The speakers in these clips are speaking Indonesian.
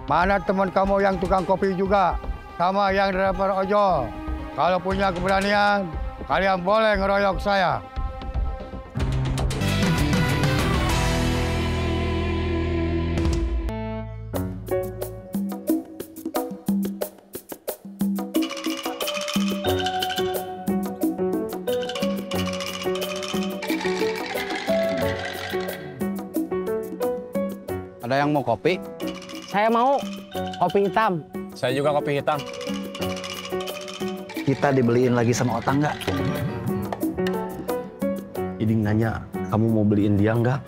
Mana teman kamu yang tukang kopi juga, sama yang driver ojol? Kalau punya keberanian, kalian boleh ngeroyok saya. Ada yang mau kopi? Saya mau kopi hitam. Saya juga kopi hitam. Kita dibeliin lagi sama Otang nggak? Iding nanya, kamu mau beliin dia nggak?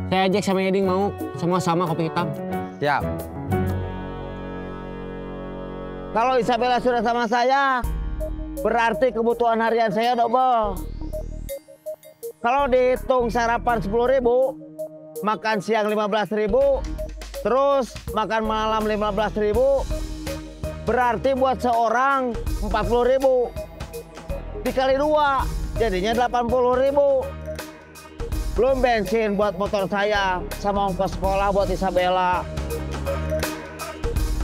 Saya ajak sama Eding mau sama-sama kopi hitam. Siap. Kalau Isabella sudah sama saya, berarti kebutuhan harian saya double. Kalau dihitung sarapan 10.000, makan siang 15.000, terus makan malam 15.000, berarti buat seorang 40.000. Dikali 2, jadinya 80.000. Belum bensin buat motor saya, sama ongkos sekolah buat Isabella.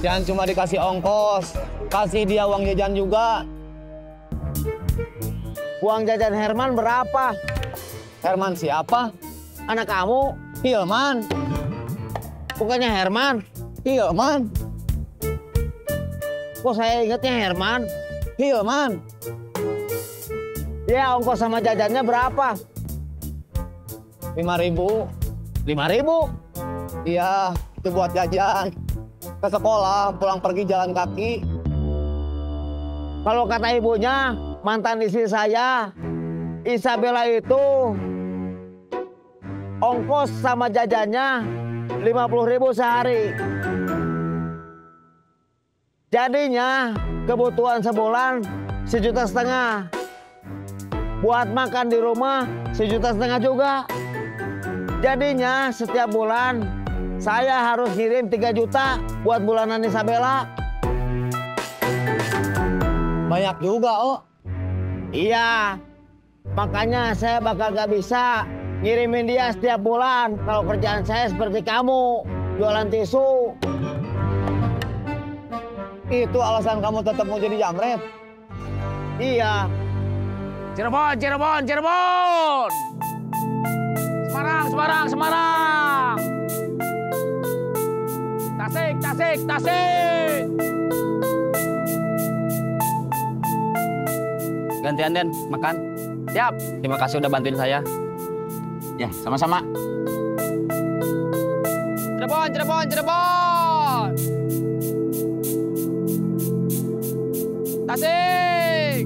Jangan cuma dikasih ongkos, kasih dia uang jajan juga. Uang jajan Herman berapa? Herman siapa? Anak kamu? Hilman. Bukannya Herman? Hilman. Kok saya ingatnya Herman? Hilman. Ya, ongkos sama jajannya berapa? 5.000. 5.000? Iya, itu buat jajan. Ke sekolah, pulang pergi jalan kaki. Kalau kata ibunya, mantan istri saya, Isabella itu ongkos sama jajannya 50.000 sehari. Jadinya kebutuhan sebulan 1,5 juta. Buat makan di rumah 1,5 juta juga. Jadinya setiap bulan saya harus ngirim 3 juta buat bulanan Isabella. Banyak juga, Oh. Iya, makanya saya bakal gak bisa ngirimin dia setiap bulan kalau kerjaan saya seperti kamu, jualan tisu. Itu alasan kamu tetap mau jadi jamret? Iya. Cirebon, Cirebon, Cirebon! Semarang, Semarang, Semarang! Tasik, Tasik, Tasik! Gantian, Den, makan. Siap. Terima kasih udah bantuin saya. Ya, sama-sama. Cirebon, Cirebon, Cirebon! Tasik!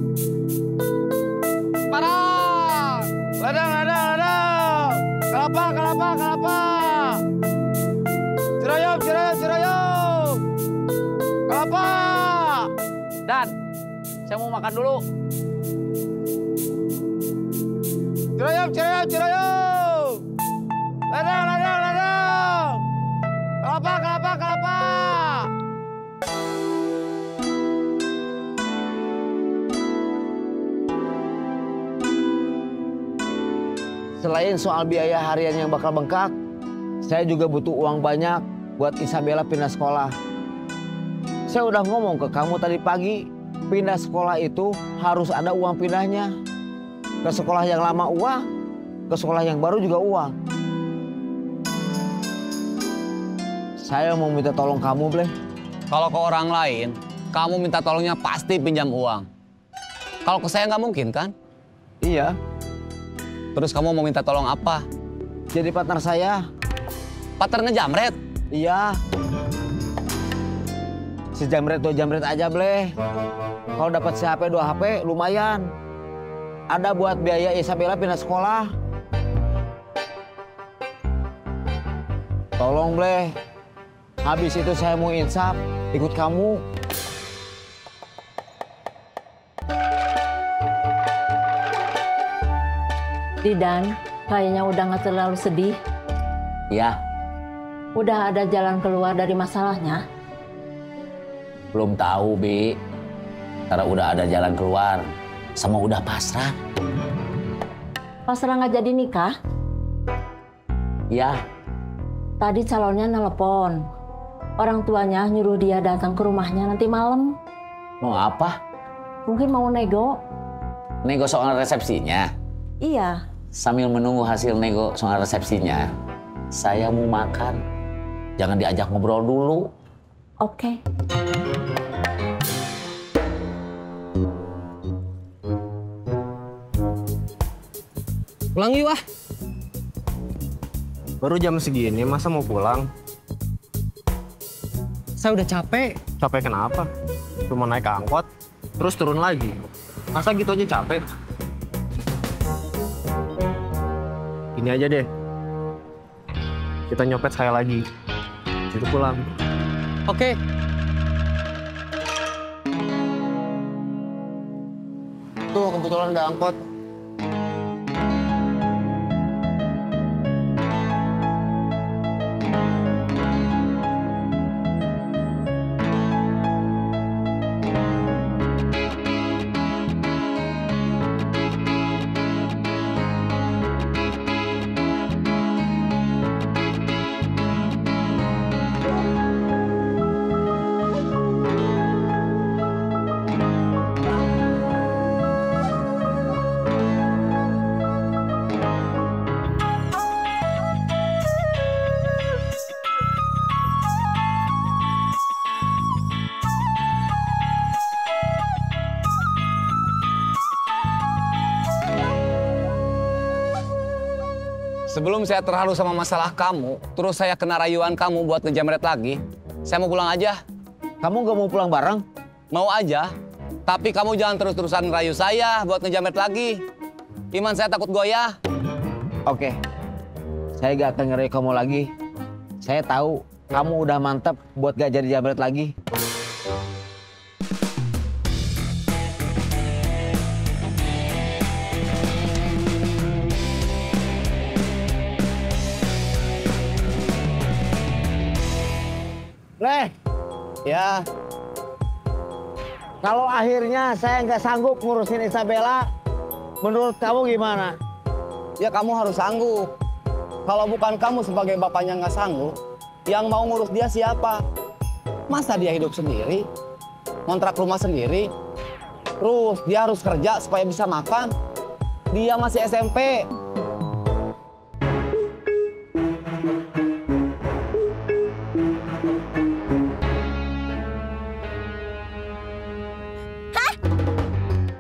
Semarang! Ladang, ladang, ladang! Kelapa, kelapa, kelapa! Ciroyom, Ciroyom, Ciroyom! Kelapa! Dan, saya mau makan dulu. Ciroyom, Ciroyom, Ciroyom! Ladang, ladang, ladang! Kelapa, kelapa, kelapa! Selain soal biaya harian yang bakal bengkak, saya juga butuh uang banyak buat Isabella pindah sekolah. Saya udah ngomong ke kamu tadi pagi, pindah sekolah itu harus ada uang pindahnya. Ke sekolah yang lama uang, ke sekolah yang baru juga uang. Saya mau minta tolong kamu, Bleh. Kalau ke orang lain, kamu minta tolongnya pasti pinjam uang. Kalau ke saya nggak mungkin, kan? Iya. Terus kamu mau minta tolong apa? Jadi partner saya. Partner ngejamret? Iya. Si jamret 2 jamret aja, Bleh. Kalau dapat si HP 2 HP lumayan. Ada buat biaya Isabella pindah sekolah. Tolong, Bleh. Habis itu saya mau insaf, ikut kamu. Didan, kayaknya udah nggak terlalu sedih. Ya, Udah ada jalan keluar dari masalahnya. belum tahu, Bi. Karena udah ada jalan keluar, sama udah pasrah. Pas nggak jadi nikah, Iya. tadi calonnya nelpon. Orang tuanya nyuruh dia datang ke rumahnya nanti malam. Mau apa? Mungkin mau nego. Nego soal resepsinya. Iya. Sambil menunggu hasil nego soal resepsinya, saya mau makan. Jangan diajak ngobrol dulu. Oke. Pulang yuk ah. Baru jam segini, masa mau pulang? Saya udah capek. Capek kenapa? Cuma naik angkot, terus turun lagi. Masa gitu aja capek? Ini aja deh. Kita nyopet sekali lagi. Itu pulang. Oke. Tuh kebetulan ada angkot. Sebelum saya terharu sama masalah kamu, terus saya kena rayuan kamu buat ngejamret lagi, saya mau pulang aja. Kamu gak mau pulang bareng? Mau aja, tapi kamu jangan terus-terusan ngerayu saya buat ngejamret lagi. Iman saya takut goyah. Oke. Saya gak akan ngerayu kamu lagi. Saya tahu kamu udah mantep buat gak jadi jamret lagi. Leh, Ya, kalau akhirnya saya nggak sanggup ngurusin Isabella, menurut kamu gimana? ya kamu harus sanggup. Kalau bukan kamu sebagai bapaknya nggak sanggup, yang mau ngurus dia siapa? Masa dia hidup sendiri, kontrak rumah sendiri, terus dia harus kerja supaya bisa makan. Dia masih SMP.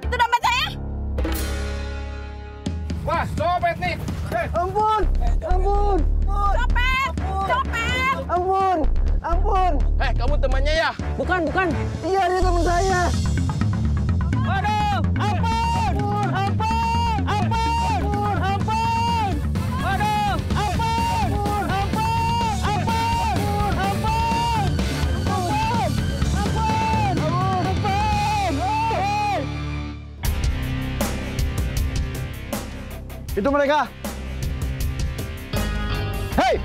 Itu dompet saya. Wah, copet nih. Ampun, ampun, Copet. Copet. ampun, ampun. Kamu temannya ya? Bukan, bukan. Iya, dia teman saya. Aduh, ampun. Ampun. Ampun. Ampun. Aduh, ampun. Ampun. Ampun. Ampun. Ampun. Ampun. Ampun. Itu mereka. Hei!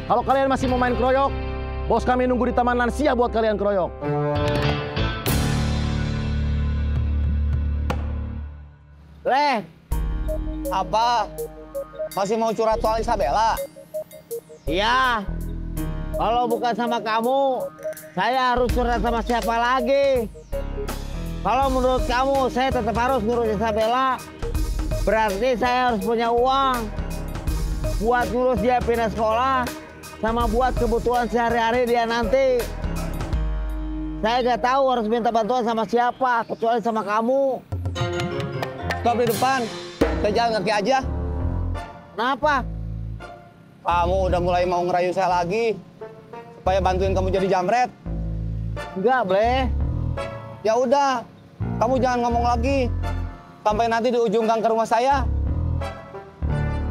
Kalau kalian masih mau main keroyok, bos kami nunggu di taman lansia buat kalian keroyok. Leh, Apa? Masih mau curhat soal Isabella? iya. Kalau bukan sama kamu, saya harus curhat sama siapa lagi? Kalau menurut kamu, saya tetap harus ngurus Isabella. Berarti saya harus punya uang buat ngurus dia pindah sekolah, sama buat kebutuhan sehari-hari dia nanti. Saya nggak tahu harus minta bantuan sama siapa, kecuali sama kamu. Stop di depan. Saya jalan kaki aja. Kenapa? Kamu udah mulai mau ngerayu saya lagi. Supaya bantuin kamu jadi jamret. Enggak, Bleh. Ya udah, kamu jangan ngomong lagi. Sampai nanti di ujung gang ke rumah saya.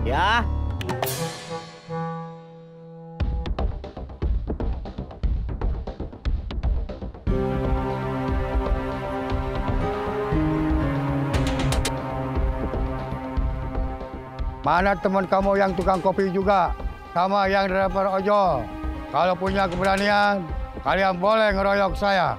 Ya. Mana teman kamu yang tukang kopi juga? Sama yang driver ojol. Kalau punya keberanian, kalian boleh ngeroyok saya.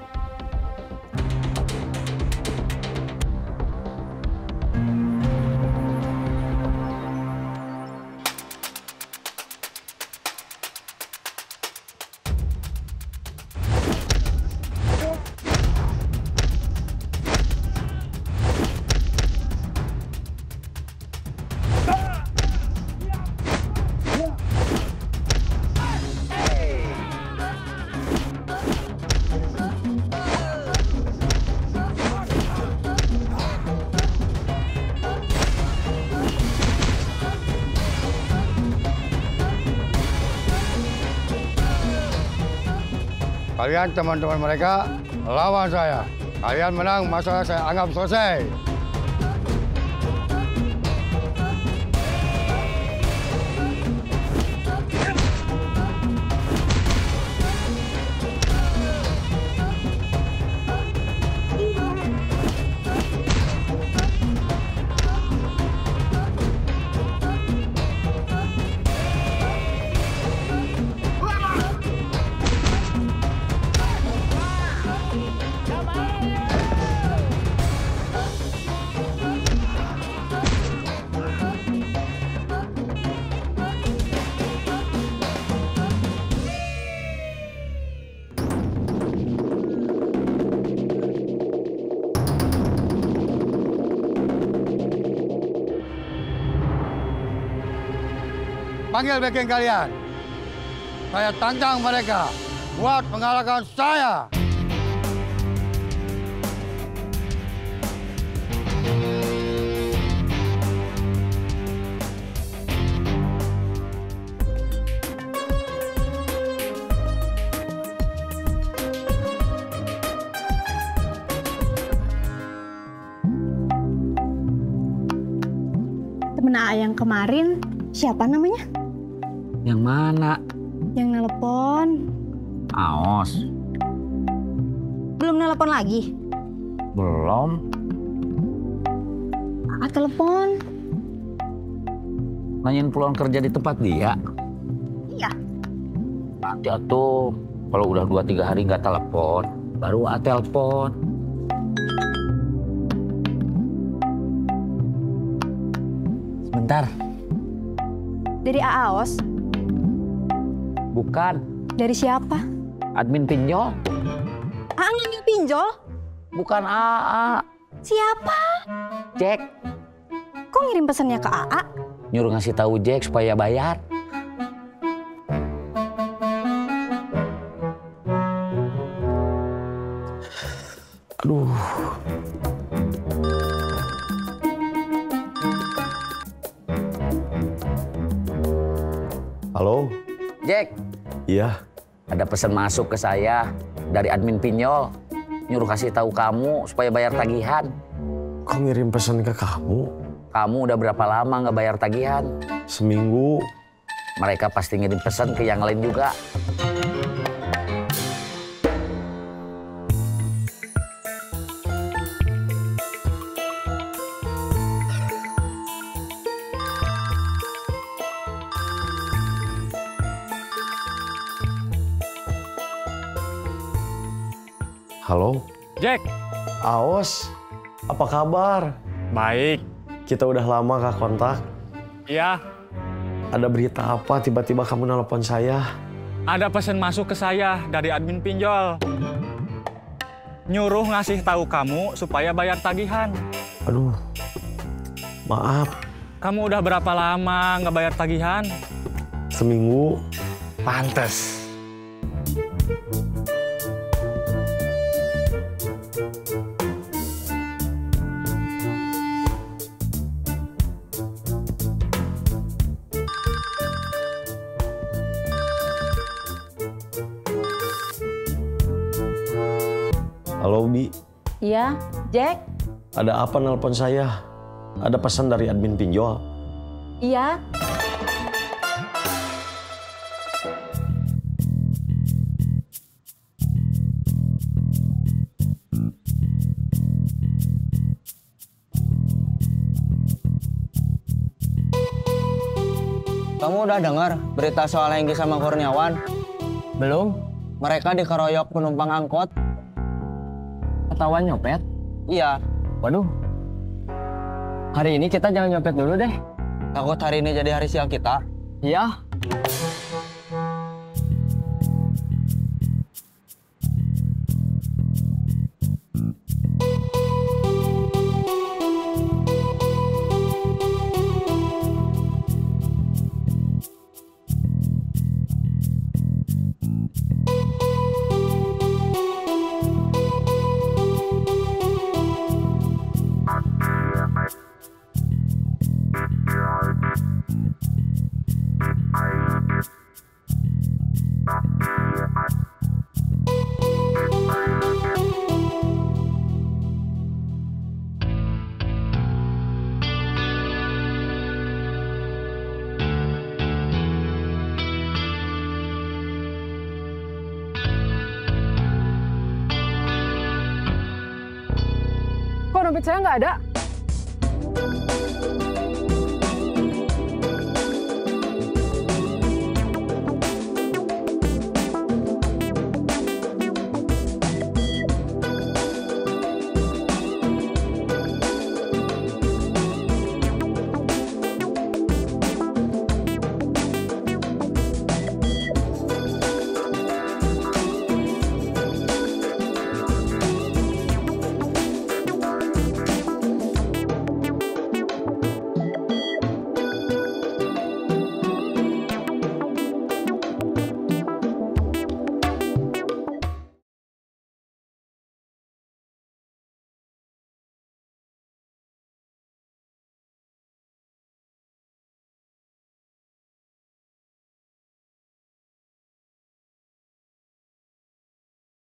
Kalian teman-teman mereka lawan saya. Kalian menang, masalah saya anggap selesai. Panggil backing kalian. Saya tantang mereka buat mengalahkan saya. Temen AA yang kemarin, siapa namanya? Yang mana? Yang nelpon. Aos. Belum nelpon lagi? Belum. AA telepon. Nanyain peluang kerja di tempat dia. Iya. Nanti atuh, kalau udah 2-3 hari nggak telepon, baru telepon. Sebentar. Dari Aos? Bukan. Dari siapa? Admin pinjol. AA ngambil pinjol? Bukan AA. Siapa? Jack. Kok ngirim pesannya ke AA? Nyuruh ngasih tahu Jack supaya bayar. Aduh. Halo? Jack. Iya. Ada pesan masuk ke saya dari admin pinjol. Nyuruh kasih tahu kamu supaya bayar tagihan. Kok ngirim pesan ke kamu? Kamu udah berapa lama nggak bayar tagihan? Seminggu. Mereka pasti ngirim pesan ke yang lain juga. Halo? Jack. Aos, apa kabar? Baik. Kita udah lama gak kontak. Iya. Ada berita apa tiba-tiba kamu nelpon saya? Ada pesan masuk ke saya dari admin pinjol. Nyuruh ngasih tahu kamu supaya bayar tagihan. Aduh, maaf. Kamu udah berapa lama nggak bayar tagihan? Seminggu. Pantes. Halo, Bi. Iya, Jack? Ada apa nelpon saya? Ada pesan dari admin pinjol? Iya. Kamu udah dengar berita soal Hengki sama Kurniawan? Belum. Mereka dikeroyok penumpang angkot. Ketahuan nyopet? Iya. Waduh. Hari ini kita jangan nyopet dulu deh. Takut hari ini jadi hari sial kita. Iya. dompet saya nggak ada.